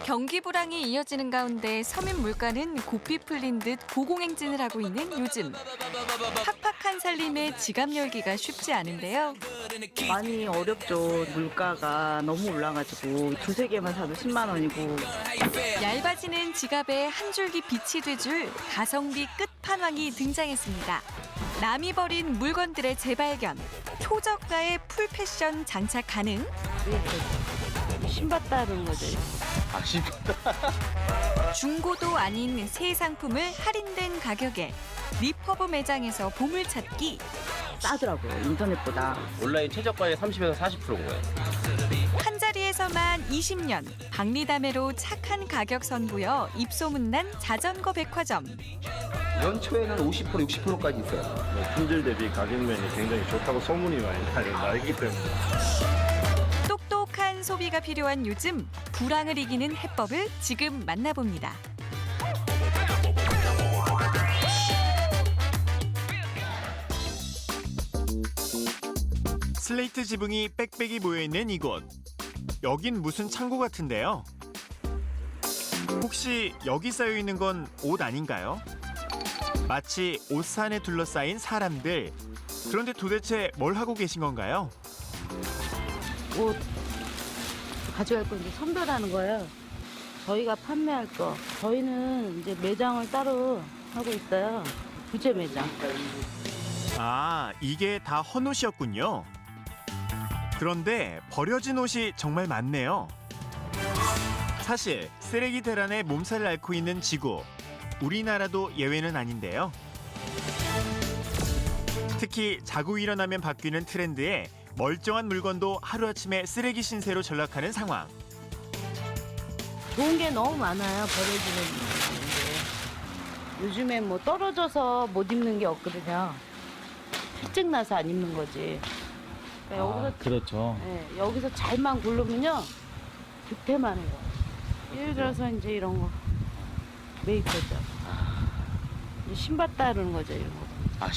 경기 불황이 이어지는 가운데 서민 물가는 고삐 풀린 듯 고공행진을 하고 있는 요즘. 팍팍한 살림에 지갑 열기가 쉽지 않은데요. 많이 어렵죠. 물가가 너무 올라가지고 두세 개만 사도 10만 원이고. 얇아지는 지갑에 한 줄기 빛이 돼줄 가성비 끝판왕이 등장했습니다. 남이 버린 물건들의 재발견, 초저가의 풀패션 장착 가능? 신발 따르는 거죠. 아, 중고도 아닌 새 상품을 할인된 가격에 리퍼브 매장에서 보물찾기. 싸더라고요. 인터넷보다. 온라인 최저가의 30에서 40%인 거예요. 한 자리에서만 20년 박리담회로 착한 가격 선보여 입소문난 자전거 백화점. 연초에는 50% 60%까지 있어요. 품질 대비 가격면이 굉장히 좋다고 소문이 많이 나기 때문에. 똑똑한 소비가 필요한 요즘 불황을 이기는 해법을 지금 만나봅니다. 슬레이트 지붕이 빽빽이 모여있는 이곳. 여긴 무슨 창고 같은데요. 혹시 여기 쌓여있는 건 옷 아닌가요? 마치 옷산에 둘러싸인 사람들. 그런데 도대체 뭘 하고 계신 건가요? 옷 가져갈 거 이제 선별하는 거예요. 저희가 판매할 거. 저희는 이제 매장을 따로 하고 있어요. 부재 매장. 아, 이게 다 헌옷이었군요. 그런데 버려진 옷이 정말 많네요. 사실 쓰레기 대란에 몸살을 앓고 있는 지구. 우리나라도 예외는 아닌데요. 특히 자고 일어나면 바뀌는 트렌드에 멀쩡한 물건도 하루아침에 쓰레기 신세로 전락하는 상황. 좋은 게 너무 많아요. 버려지는 게. 요즘에 뭐 떨어져서 못 입는 게 없거든요. 필증 나서 안 입는 거지. 그러니까 여기서 그렇죠. 네, 여기서 잘만 고르면요 득템하는 거. 예를 들어서 이제 이런 거 메이커죠. 신발 따르는 거죠 이런 거. 아,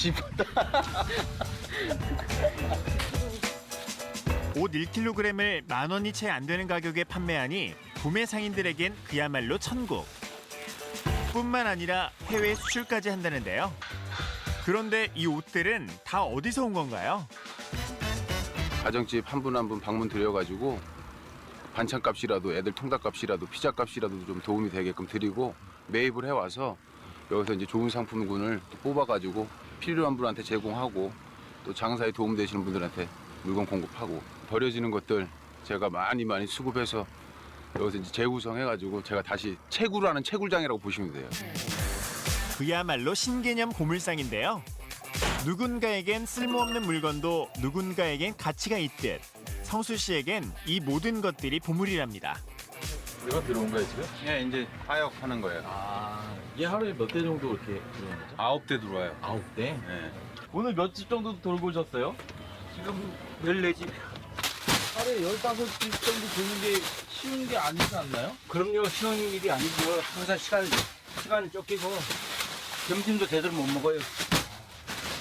옷 1kg을 10,000원이 채 안 되는 가격에 판매하니 구매 상인들에겐 그야말로 천국. 뿐만 아니라 해외 수출까지 한다는데요. 그런데 이 옷들은 다 어디서 온 건가요? 가정집 한 분 한 분 방문 드려가지고 반찬값이라도 애들 통닭값이라도 피자값이라도 좀 도움이 되게끔 드리고 매입을 해와서 여기서 이제 좋은 상품군을 또 뽑아가지고 필요한 분한테 제공하고 또 장사에 도움되시는 분들한테 물건 공급하고 버려지는 것들 제가 많이 수급해서 여기서 이제 재구성해가지고 제가 다시 채굴하는 채굴장이라고 보시면 돼요. 그야말로 신개념 고물상인데요. 누군가에겐 쓸모없는 물건도 누군가에겐 가치가 있듯 성수 씨에겐 이 모든 것들이 보물이랍니다. 이거 들어온 거예요, 지금? 예, 이제 하역하는 거예요. 아, 이게 하루에 몇 대 정도 이렇게 들어오는 거죠? 9대 들어와요. 9대? 예. 오늘 몇 집 정도 돌고 오셨어요? 지금 14집. 하루에 15집 정도 도는 게 쉬운 게 아니지 않나요? 그럼요, 쉬운 일이 아니고요. 항상 시간이 쫓기고 점심도 제대로 못 먹어요.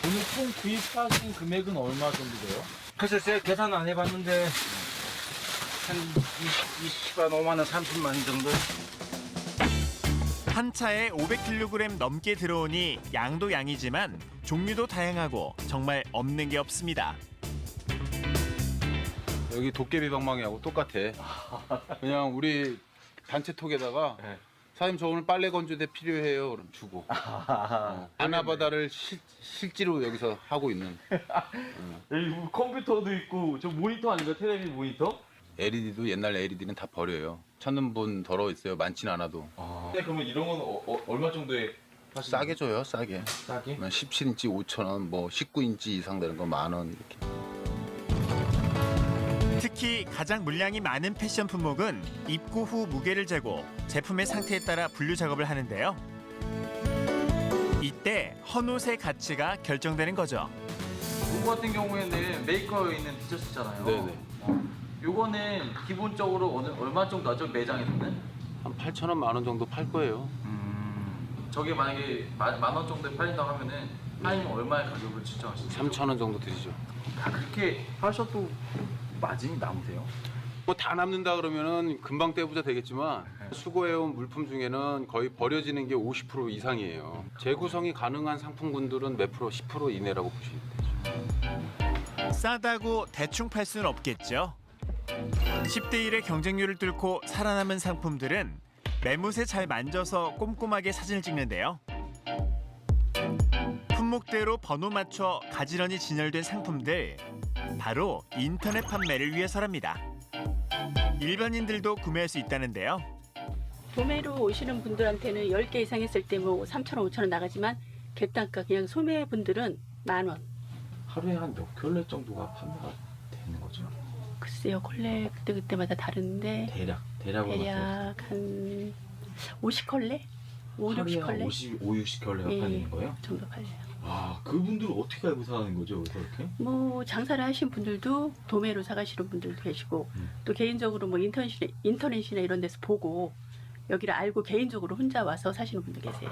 오늘 총 구입하신 금액은 얼마 정도 돼요? 그래서 제가 계산 안 해봤는데 한 20만 5만 원, 30만 원 정도. 한 차에 500kg 넘게 들어오니 양도 양이지만 종류도 다양하고 정말 없는 게 없습니다. 여기 도깨비 방망이하고 똑같아. 그냥 우리 단체톡에다가 사장님 저 오늘 빨래 건조대 필요해요. 그럼 주고. 하나바다를 실제로 여기서 하고 있는. 여기 컴퓨터도 있고 저 모니터 아닌가? 텔레비전 모니터? LED도 옛날 LED는 다 버려요. 찾는 분 덜어 있어요. 많진 않아도. 근데 그러면 이런 건 얼마 정도에 싸게 줘요. 싸게. 싸게? 17인치 5,000원, 뭐 19인치 이상 되는 거 10,000원 이렇게. 특히 가장 물량이 많은 패션 품목은 입고 후 무게를 재고 제품의 상태에 따라 분류 작업을 하는데요. 이때 헌옷의 가치가 결정되는 거죠. 요거 같은 경우에는 메이커에 있는 티셔츠잖아요. 네네. 요거는 기본적으로 얼마 정도 하죠? 매장에서는? 한 8,000원, 10,000원 정도 팔 거예요. 저게 만약에 만원 정도에 팔린다고 하면은 사장님은 얼마의 가격을 측정하시죠? 3,000원 정도 드리죠. 그렇게 하셔도 마진이 남으세요? 뭐 다 남는다 그러면은 금방 떼부자 되겠지만 수거해온 물품 중에는 거의 버려지는 게 50% 이상이에요. 재구성이 가능한 상품군들은 몇 프로, 10% 이내라고 보시면 되죠. 싸다고 대충 팔 수는 없겠죠. 10대 1의 경쟁률을 뚫고 살아남은 상품들은 매무새 잘 만져서 꼼꼼하게 사진을 찍는데요. 품목대로 번호 맞춰 가지런히 진열된 상품들, 바로 인터넷 판매를 위해서랍니다. 일반인들도 구매할 수 있다는데요. 도매로 오시는 분들한테는 10개 이상 했을 때 뭐 3,000원, 5,000원 나가지만 객단가 그냥 소매 분들은 10,000원. 하루에 한 몇 켤레 정도가 판매가 되는 거죠? 글쎄요, 콜레 그때마다 다른데 대략으로 대략 한 50컬레? 5, 60컬레? 50, 60켤레가 예, 팔리는 거예요? 그 정도 팔려요. 와, 그분들은 어떻게 알고 사는 거죠? 여기서 이렇게? 뭐 장사를 하신 분들도 도매로 사가시는 분들도 계시고 또 개인적으로 뭐 인터넷이나 이런 데서 보고 여기를 알고 개인적으로 혼자 와서 사시는 분도 계세요.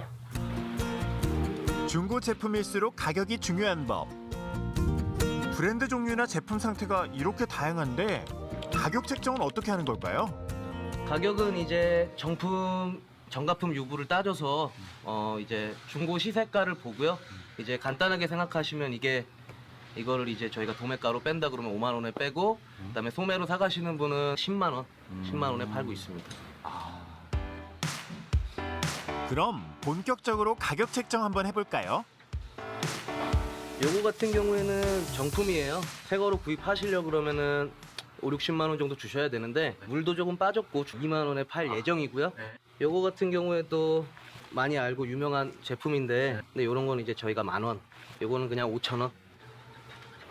중고 제품일수록 가격이 중요한 법. 브랜드 종류나 제품 상태가 이렇게 다양한데 가격 책정은 어떻게 하는 걸까요? 가격은 이제 정가품 유부를 따져서 이제 중고 시세가를 보고요. 이제 간단하게 생각하시면 이거를 이제 저희가 도매가로 뺀다 그러면 5만 원에 빼고 그다음에 소매로 사가시는 분은 10만 원, 10만 원에 팔고 있습니다. 그럼 본격적으로 가격 책정 한번 해볼까요? 요거 같은 경우에는 정품이에요. 새 거로 구입하시려고 그러면은 5, 60만 원 정도 주셔야 되는데 물도 조금 빠졌고 2만 원에 팔 예정이고요. 요거 같은 경우에도 많이 알고 유명한 제품인데 근데 요런 거는 이제 저희가 10,000원, 요거는 그냥 5,000원.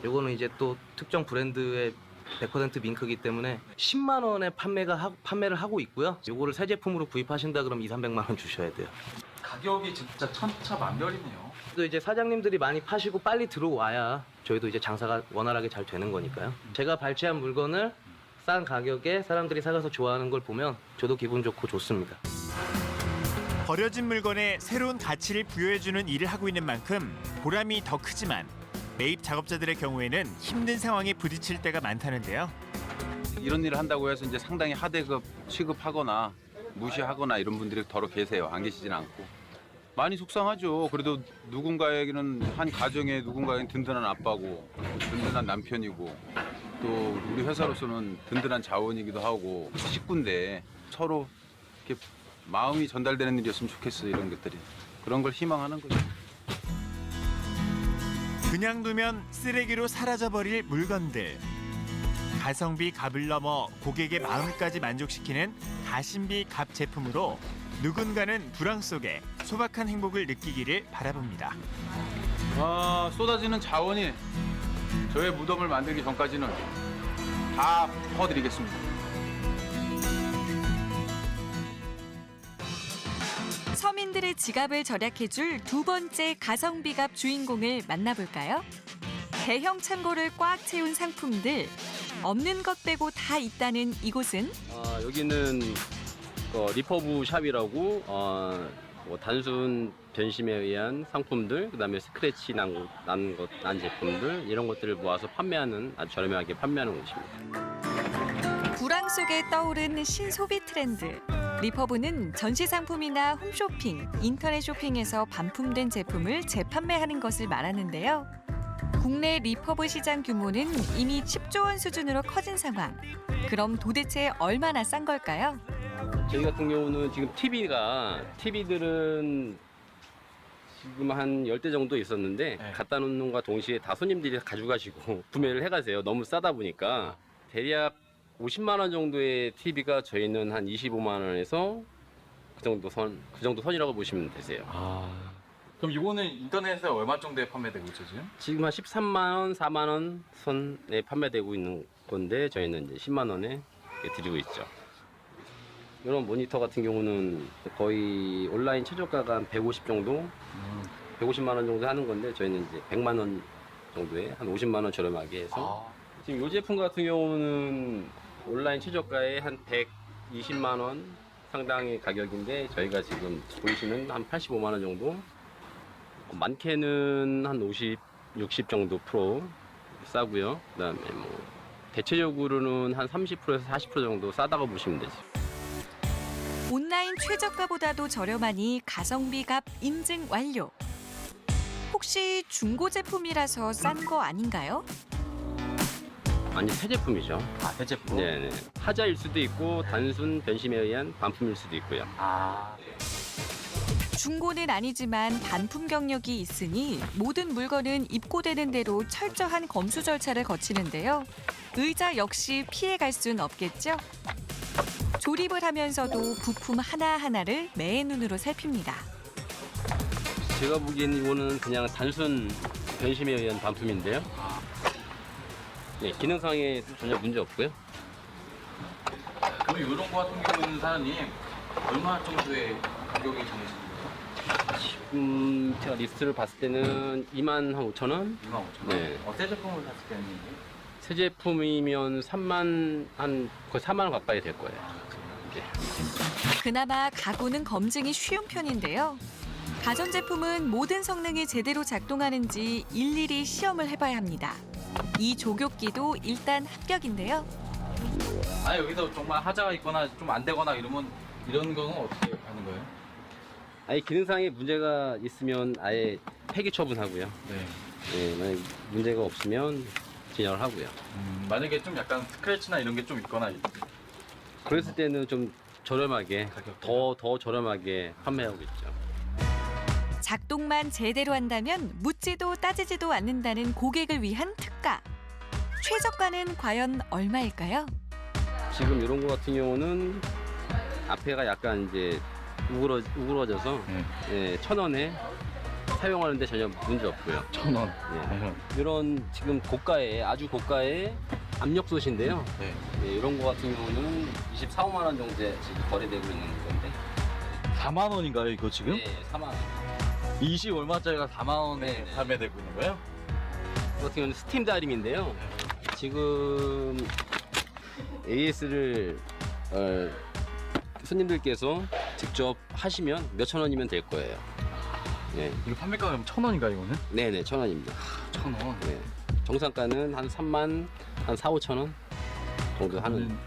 요거는 이제 또 특정 브랜드의 100% 밍크이기 때문에 10만 원에 판매를 하고 있고요. 요거를 새 제품으로 구입하신다 그러면 2, 300만 원 주셔야 돼요. 가격이 진짜 천차만별이네요. 또 이제 사장님들이 많이 파시고 빨리 들어와야 저희도 이제 장사가 원활하게 잘 되는 거니까요. 제가 발췌한 물건을 싼 가격에 사람들이 사가서 좋아하는 걸 보면 저도 기분 좋고 좋습니다. 버려진 물건에 새로운 가치를 부여해주는 일을 하고 있는 만큼 보람이 더 크지만 매입 작업자들의 경우에는 힘든 상황에 부딪힐 때가 많다는데요. 이런 일을 한다고 해서 이제 상당히 하대급 취급하거나 무시하거나 이런 분들이 더러 계세요. 안 계시진 않고. 많이 속상하죠. 그래도 누군가에게는 한 가정에 누군가에게는 든든한 아빠고 든든한 남편이고 또 우리 회사로서는 든든한 자원이기도 하고 식구인데 서로 이렇게 마음이 전달되는 일이었으면 좋겠어요. 이런 것들이. 그런 걸 희망하는 거죠. 그냥 두면 쓰레기로 사라져버릴 물건들. 가성비 값을 넘어 고객의 마음까지 만족시키는 가심비 값 제품으로 누군가는 불황 속에 소박한 행복을 느끼기를 바라봅니다. 쏟아지는 자원이 저의 무덤을 만들기 전까지는 다 퍼드리겠습니다. 서민들의 지갑을 절약해줄 두 번째 가성비값 주인공을 만나볼까요? 대형 창고를 꽉 채운 상품들, 없는 것 빼고 다 있다는 이곳은 여기는 리퍼브 샵이라고 뭐 단순 변심에 의한 상품들, 그다음에 스크래치 난 제품들 이런 것들을 모아서 판매하는 아주 저렴하게 판매하는 곳입니다. 불황 속에 떠오른 신소비 트렌드. 리퍼브는 전시 상품이나 홈쇼핑, 인터넷 쇼핑에서 반품된 제품을 재판매하는 것을 말하는데요. 국내 리퍼브 시장 규모는 이미 10조 원 수준으로 커진 상황. 그럼 도대체 얼마나 싼 걸까요? 저희 같은 경우는 지금 TV들은 지금 한 10대 정도 있었는데 갖다 놓는 것과 동시에 다 손님들이 가져가시고 구매를 해가세요. 너무 싸다 보니까 대략 50만 원 정도의 TV가 저희는 한 25만 원에서 그 정도 선이라고 보시면 되세요. 그럼 이거는 인터넷에 얼마 정도에 판매되고 있죠 지금? 지금 한 13만 원, 4만 원 선에 판매되고 있는 건데 저희는 이제 10만 원에 드리고 있죠. 이런 모니터 같은 경우는 거의 온라인 최저가가 한 150 정도, 150만 원 정도 하는 건데 저희는 이제 100만 원 정도에 한 50만 원 저렴하게 해서 지금 이 제품 같은 경우는 온라인 최저가에 한 120만 원 상당의 가격인데 저희가 지금 보이시는 한 85만 원 정도, 많게는 한 50, 60 정도 프로 싸고요. 그다음에 뭐 대체적으로는 한 30%에서 40% 정도 싸다고 보시면 되죠. 온라인 최저가보다도 저렴하니 가성비 값 인증 완료. 혹시 중고 제품이라서 싼 거 아닌가요? 아니, 새 제품이죠. 아, 새 제품. 네네. 하자일 수도 있고 단순 변심에 의한 반품일 수도 있고요. 아, 중고는 아니지만 반품 경력이 있으니 모든 물건은 입고되는 대로 철저한 검수 절차를 거치는데요. 의자 역시 피해갈 순 없겠죠? 조립을 하면서도 부품 하나하나를 매의 눈으로 살핍니다. 제가 보기엔 이거는 그냥 단순 변심에 의한 반품인데요. 네, 기능상에 전혀 문제 없고요. 그럼 이런 거 같은 경우는 사장님 얼마 정도의 가격이 정해진 거예요? 지금 제가 리스트를 봤을 때는 25,000원? 25,000원? 네. 새 제품을 샀을 때는 새 제품이면 3만 거의 4만 원 가까이 될 거예요. 네. 그나마 가구는 검증이 쉬운 편인데요. 가전제품은 모든 성능이 제대로 작동하는지 일일이 시험을 해봐야 합니다. 이 조교기도 일단 합격인데요. 아, 여기서 정말 하자가 있거나 좀 안 되거나 이러면 이런 거는 어떻게 하는 거예요? 아예 기능상에 문제가 있으면 아예 폐기 처분하고요. 네. 네, 만약 문제가 없으면 진열을 하고요. 만약에 좀 약간 스크래치나 이런 게 좀 있거나 그랬을 때는 좀 저렴하게, 더 저렴하게 판매하고 있죠. 작동만 제대로 한다면 묻지도 따지지도 않는다는 고객을 위한 특가. 최저가는 과연 얼마일까요? 지금 이런 거 같은 경우는 앞에가 약간 이제 우그러져서 예, 1,000원에 사용하는데 전혀 문제 없고요. 1,000원. 예. 이런 지금 아주 고가의 압력솥인데요. 네. 예, 이런 거 같은 경우는 24, 5만 원 정도에 지금 거래되고 있는 건데. 4만 원인가요, 이거 지금? 네, 4만 원. 20 얼마짜리가 4만 원에 네, 네. 판매되고 있는 거예요? 이 같은 경우는 스팀 다림인데요. 지금 AS를 손님들께서 직접 하시면 몇천 원이면 될 거예요. 네. 이거 판매가가 1,000원인가 이거는? 네네, 1,000원입니다. 1,000원. 네. 정상가는 한 3만, 한 4, 5천 원 정도 하는.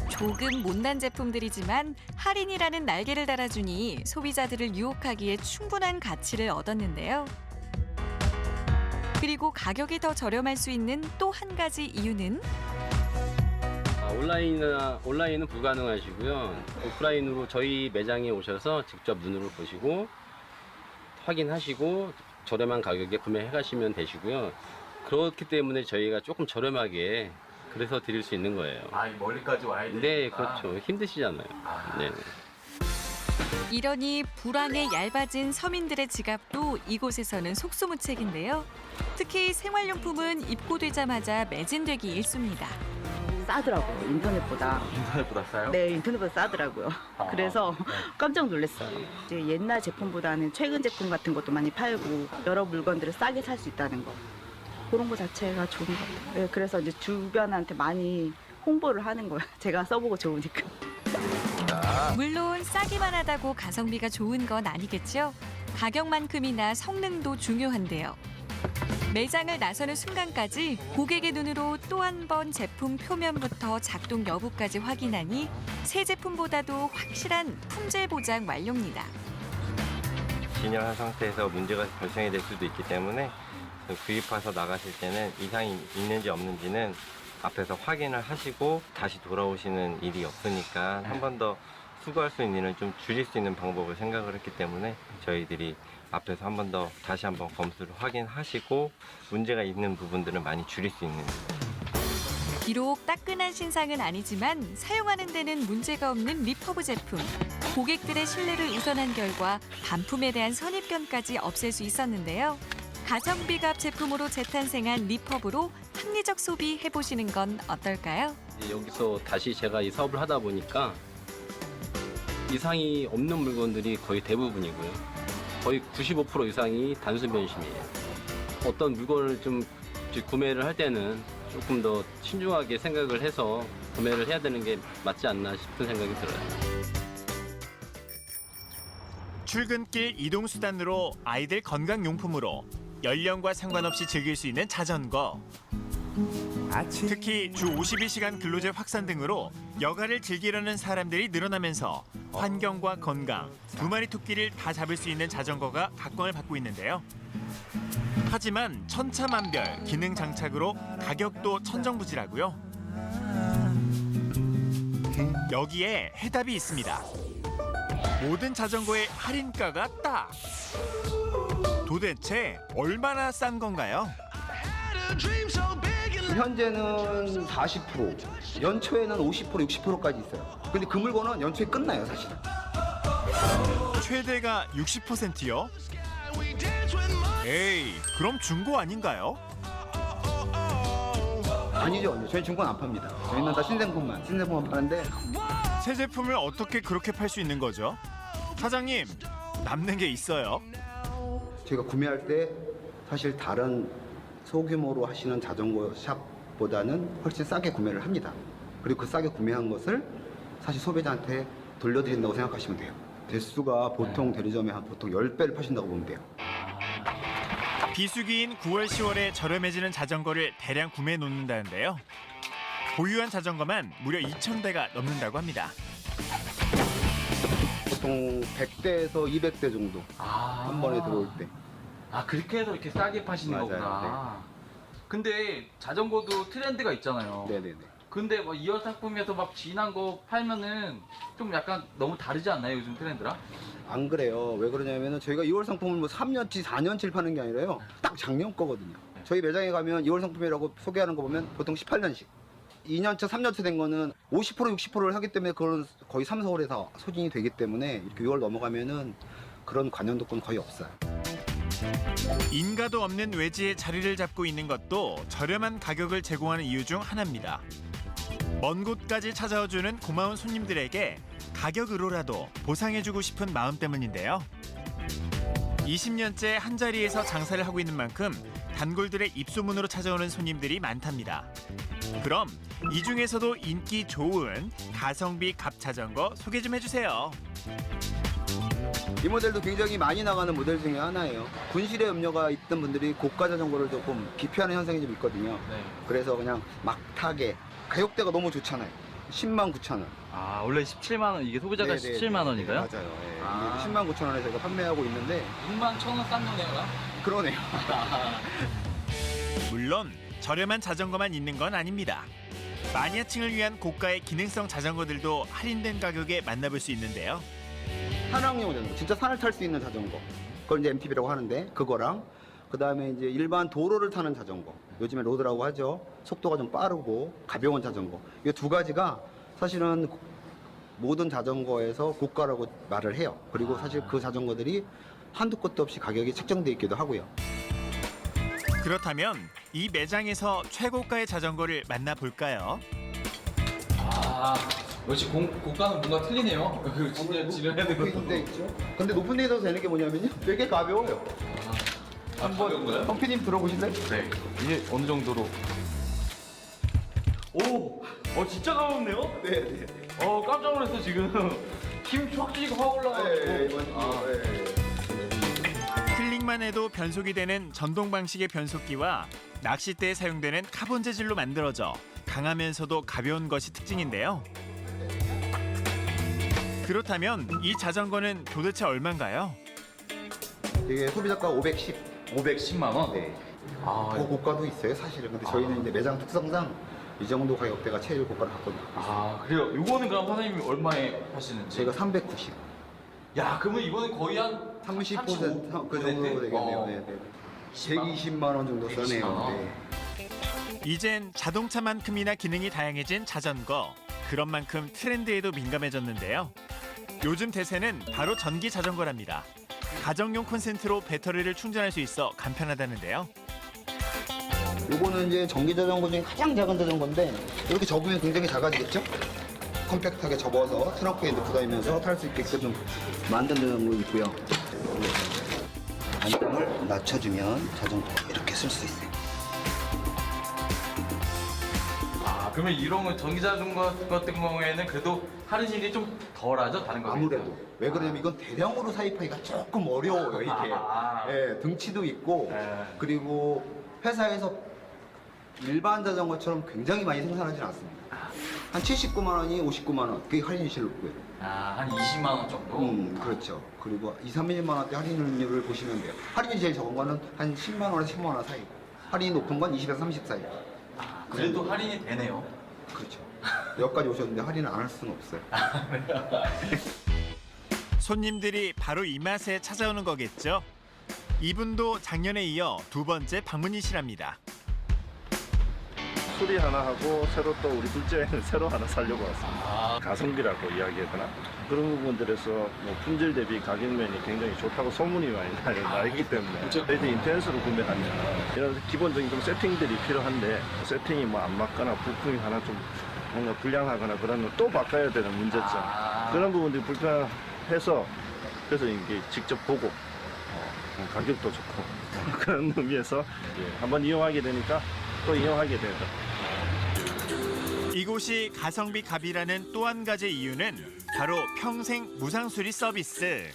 조금 못난 제품들이지만 할인이라는 날개를 달아주니 소비자들을 유혹하기에 충분한 가치를 얻었는데요. 그리고 가격이 더 저렴할 수 있는 또 한 가지 이유는 온라인은 불가능하시고요. 오프라인으로 저희 매장에 오셔서 직접 눈으로 보시고 확인하시고 저렴한 가격에 구매해 가시면 되시고요. 그렇기 때문에 저희가 조금 저렴하게 그래서 드릴 수 있는 거예요. 아, 멀리까지 와야 되니까. 네, 그렇죠. 힘드시잖아요. 네. 이러니 불황에 얇아진 서민들의 지갑도 이곳에서는 속수무책인데요. 특히 생활용품은 입고되자마자 매진되기 일쑤입니다. 싸더라고요, 인터넷보다. 인터넷보다 싸요? 네, 인터넷보다 싸더라고요. 그래서 깜짝 놀랐어요. 이제 옛날 제품보다는 최근 제품 같은 것도 많이 팔고 여러 물건들을 싸게 살 수 있다는 거. 그런 거 자체가 좋은 것 같아요. 네, 그래서 이제 주변한테 많이 홍보를 하는 거예요. 제가 써보고 좋으니까. 물론 싸기만 하다고 가성비가 좋은 건 아니겠죠. 가격만큼이나 성능도 중요한데요. 매장을 나서는 순간까지 고객의 눈으로 또 한 번 제품 표면부터 작동 여부까지 확인하니 새 제품보다도 확실한 품질 보장 완료입니다. 진열한 상태에서 문제가 발생이 될 수도 있기 때문에 구입해서 나가실 때는 이상이 있는지 없는지는 앞에서 확인을 하시고 다시 돌아오시는 일이 없으니까 한 번 더 수거할 수 있는 일은 좀 줄일 수 있는 방법을 생각을 했기 때문에 저희들이 앞에서 한 번 더 다시 한번 검수를 확인하시고 문제가 있는 부분들은 많이 줄일 수 있는. 비록 따끈한 신상은 아니지만 사용하는 데는 문제가 없는 리퍼브 제품. 고객들의 신뢰를 우선한 결과 반품에 대한 선입견까지 없앨 수 있었는데요. 가성비갑 제품으로 재탄생한 리퍼브로 합리적 소비 해보시는 건 어떨까요? 여기서 다시 제가 이 사업을 하다 보니까 이상이 없는 물건들이 거의 대부분이고요. 거의 95% 이상이 단순 변심이에요. 어떤 물건을 좀 구매를 할 때는 조금 더 신중하게 생각을 해서 구매를 해야 되는 게 맞지 않나 싶은 생각이 들어요. 출근길 이동수단으로 아이들 건강용품으로 연령과 상관없이 즐길 수 있는 자전거. 특히 주 52시간 근로제 확산 등으로 여가를 즐기려는 사람들이 늘어나면서 환경과 건강, 두 마리 토끼를 다 잡을 수 있는 자전거가 각광을 받고 있는데요. 하지만 천차만별 기능 장착으로 가격도 천정부지라고요. 여기에 해답이 있습니다. 모든 자전거의 할인가가 딱! 도대체 얼마나 싼 건가요? 현재는 40%, 연초에는 50%, 60%까지 있어요. 근데 그 물건은 연초에 끝나요, 사실은. 최대가 60%요? 에이, 그럼 중고 아닌가요? 아니죠. 저희 중고는 안 팝니다. 저희는 다 신생품만 파는데. 새 제품을 어떻게 그렇게 팔 수 있는 거죠? 사장님, 남는 게 있어요? 저희가 구매할 때 사실 다른 소규모로 하시는 자전거 샵보다는 훨씬 싸게 구매를 합니다. 그리고 그 싸게 구매한 것을 사실 소비자한테 돌려드린다고 생각하시면 돼요. 대수가 보통 대리점에 한 보통 10배를 파신다고 보면 돼요. 비수기인 9월, 10월에 저렴해지는 자전거를 대량 구매해 놓는다는데요. 보유한 자전거만 무려 2,000대가 넘는다고 합니다. 보통 100대에서 200대 정도 한 번에 들어올 때. 아, 그렇게 해서 이렇게 싸게 파시는 맞아요. 거구나. 근데 자전거도 트렌드가 있잖아요. 네네네. 근데 뭐 2월 상품에서 막 진한 거 팔면은 좀 약간 너무 다르지 않나요, 요즘 트렌드랑? 안 그래요. 왜 그러냐면은 저희가 2월 상품을 뭐 3년치, 4년치를 파는 게 아니라요. 딱 작년 거거든요. 저희 매장에 가면 2월 상품이라고 소개하는 거 보면 보통 18년식. 2년차, 3년차 된 거는 50%, 60%를 하기 때문에 그건 거의 3, 4월에서 소진이 되기 때문에 이렇게 6월 넘어가면은 그런 관련도권 거의 없어요. 인가도 없는 외지에 자리를 잡고 있는 것도 저렴한 가격을 제공하는 이유 중 하나입니다. 먼 곳까지 찾아와주는 고마운 손님들에게 가격으로라도 보상해주고 싶은 마음 때문인데요. 20년째 한자리에서 장사를 하고 있는 만큼 단골들의 입소문으로 찾아오는 손님들이 많답니다. 그럼 이 중에서도 인기 좋은 가성비 갑자전거 소개 좀 해주세요. 이 모델도 굉장히 많이 나가는 모델 중에 하나예요. 군실에 염려가 있던 분들이 고가 자전거를 조금 기피하는 현상이 좀 있거든요. 네. 그래서 그냥 막 타게. 가격대가 너무 좋잖아요. 10만 9천 원. 아, 원래 17만 원, 이게 소비자가 네네네. 17만 원인가요? 맞아요. 예. 아. 10만 9천 원에 저희가 판매하고 있는데 6만 1,000원 싼 거네요. 그러네요. 물론 저렴한 자전거만 있는 건 아닙니다. 마니아층을 위한 고가의 기능성 자전거들도 할인된 가격에 만나볼 수 있는데요. 산악용 자전거, 진짜 산을 탈 수 있는 자전거. 그걸 이제 MTB라고 하는데 그거랑 그다음에 이제 일반 도로를 타는 자전거. 요즘에 로드라고 하죠. 속도가 좀 빠르고 가벼운 자전거. 이 두 가지가 사실은 모든 자전거에서 고가라고 말을 해요. 그리고 사실 그 자전거들이 한두 끝도 없이 가격이 책정돼 있기도 하고요. 그렇다면 이 매장에서 최고가의 자전거를 만나볼까요? 아, 역시 고가는 뭔가 틀리네요. 진짜 지려야 높은 데 있죠. 근데 높은 데서 되는 게 뭐냐면요. 되게 가벼워요. 가벼운 거요? 성피님 들어보실래요? 네. 이게 어느 정도로? 오! 진짜 가볍네요? 네. 깜짝 놀랐어, 지금. 힘 확실히 확 올라가지고. 클릭만 해도 변속이 되는 전동 방식의 변속기와 낚싯대에 사용되는 카본 재질로 만들어져 강하면서도 가벼운 것이 특징인데요. 그렇다면 이 자전거는 도대체 얼마인가요? 이게 소비자가 510만 원? 네. 아, 더 고가도 있어요, 사실은. 근데 저희는 이제 매장 특성상 이 정도 가격대가 제일 고가를 갖고 있는 거예요. 아, 그래요? 요거는 그럼 사장님이 얼마에 하시는지? 저희가 390. 야, 그러면 이거는 거의 한 30%, 그 정도 되겠네요. 네. 120만 원 정도 쓰네요. 네. 이젠 자동차만큼이나 기능이 다양해진 자전거. 그런 만큼 트렌드에도 민감해졌는데요. 요즘 대세는 바로 전기 자전거랍니다. 가정용 콘센트로 배터리를 충전할 수 있어 간편하다는데요. 요거는 이제 전기 자전거 중에 가장 작은 자전거인데 이렇게 접으면 굉장히 작아지겠죠? 컴팩트하게 접어서 트렁크에 넣고 다니면서 탈 수 있게끔 만든 자전거 있고요. 안장을 낮춰주면 자전거 이렇게 쓸 수 있어요. 아, 그러면 이런 거 전기 자전거 같은 경우에는 그래도 할인율이 좀 덜하죠? 다른 거 아무래도. 왜 그러냐면 이건 대량으로 사입하기가 조금 어려워요, 이게. 예, 등치도 있고 그리고 회사에서 일반 자전거처럼 굉장히 많이 생산하지는 않습니다. 한 79만 원이 59만 원, 그게 할인율이고요. 한 20만 원 정도? 그렇죠. 그리고 2, 3만 원대 할인율을 보시면 돼요. 할인이 제일 적은 거는 한 10만 원에서 10만 원 사이고, 할인이 높은 건 20에서 30 사이. 그래도 할인이 되네요. 그렇죠. 여기까지 오셨는데 할인을 안 할 수는 없어요. 손님들이 바로 이 맛에 찾아오는 거겠죠. 이분도 작년에 이어 두 번째 방문이시랍니다. 수리 하나 하고 새로 또 우리 둘째는 새로 하나 사려고 왔습니다. 가성비라고 이야기해야 되나? 그런 부분들에서 뭐 품질 대비 가격면이 굉장히 좋다고 소문이 많이 나기 때문에 저희들 인터넷으로 구매하면 이런 기본적인 좀 세팅들이 필요한데 세팅이 뭐 안 맞거나 부품이 하나 좀 뭔가 불량하거나 그러면 또 바꿔야 되는 문제점, 그런 부분들이 불편해서 그래서 이게 직접 보고 가격도 좋고 그런 의미에서 한번 이용하게 되니까 또 이용하게 되죠. 이곳이 가성비 갑이라는 또 한 가지 이유는 바로 평생 무상수리 서비스.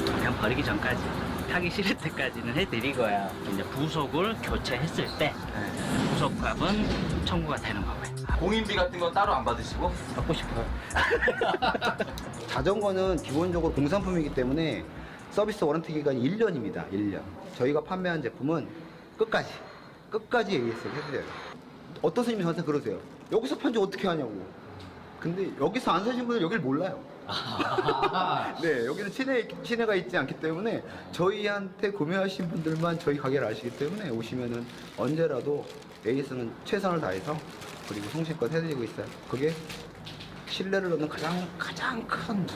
그냥 버리기 전까지, 타기 싫을 때까지는 해드리고요. 이제 부속을 교체했을 때 부속값은 청구가 되는 거고요. 공인비 같은 건 따로 안 받으시고? 받고 싶어요. 자전거는 기본적으로 공산품이기 때문에 서비스 워런티 기간이 1년입니다. 1년. 저희가 판매한 제품은 끝까지 AS를 해드려요. 어떤 스님이 저한테 그러세요. 여기서 판지 어떻게 하냐고. 근데 여기서 안 사신 분은 여길 몰라요. 네, 여기는 친애가 있지 않기 때문에 저희한테 구매하신 분들만 저희 가게를 아시기 때문에 오시면은 언제라도 AS는 최선을 다해서 그리고 성실껏 해드리고 있어요. 그게 신뢰를 얻는 가장 큰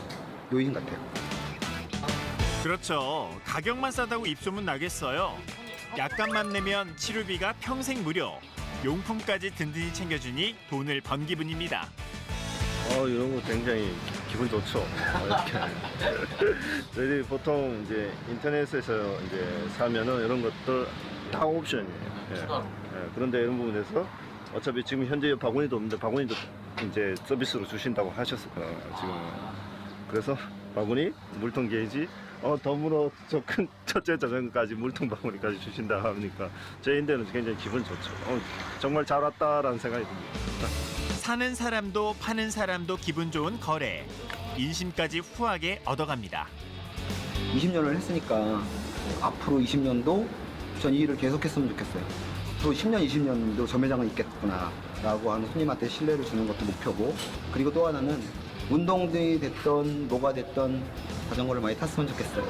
요인 같아요. 그렇죠. 가격만 싸다고 입소문 나겠어요. 약값만 내면 치료비가 평생 무료. 용품까지 든든히 챙겨주니 돈을 번 기분입니다. 이런 거 굉장히 기분 좋죠. 저희들이 보통 이제 인터넷에서 이제 사면은 이런 것들 다 옵션이에요. 그런데 이런 부분에서 어차피 지금 현재 바구니도 없는데 바구니도 이제 서비스로 주신다고 하셨어요. 지금 그래서 바구니, 물통 게이지, 덤으로 저 큰 첫째 자전거까지 물통 바구니까지 주신다 하니까 저희인데는 굉장히 기분 좋죠. 정말 잘 왔다라는 생각이 듭니다. 사는 사람도 파는 사람도 기분 좋은 거래. 인심까지 후하게 얻어갑니다. 20년을 했으니까 앞으로 20년도 전 이 일을 계속했으면 좋겠어요. 또 10년, 20년도 저 매장은 있겠구나 라고 하는 손님한테 신뢰를 주는 것도 목표고, 그리고 또 하나는 운동이 됐던 뭐가 됐던 자전거를 많이 탔으면 좋겠어요.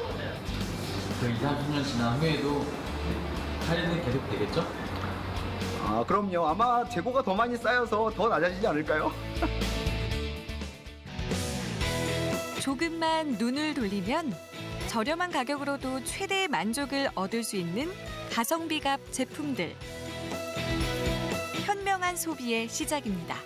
그 20, 30년 지난 후에도 할인은 계속 되겠죠? 그럼요. 아마 재고가 더 많이 쌓여서 더 낮아지지 않을까요? 조금만 눈을 돌리면 저렴한 가격으로도 최대의 만족을 얻을 수 있는 가성비갑 제품들. 현명한 소비의 시작입니다.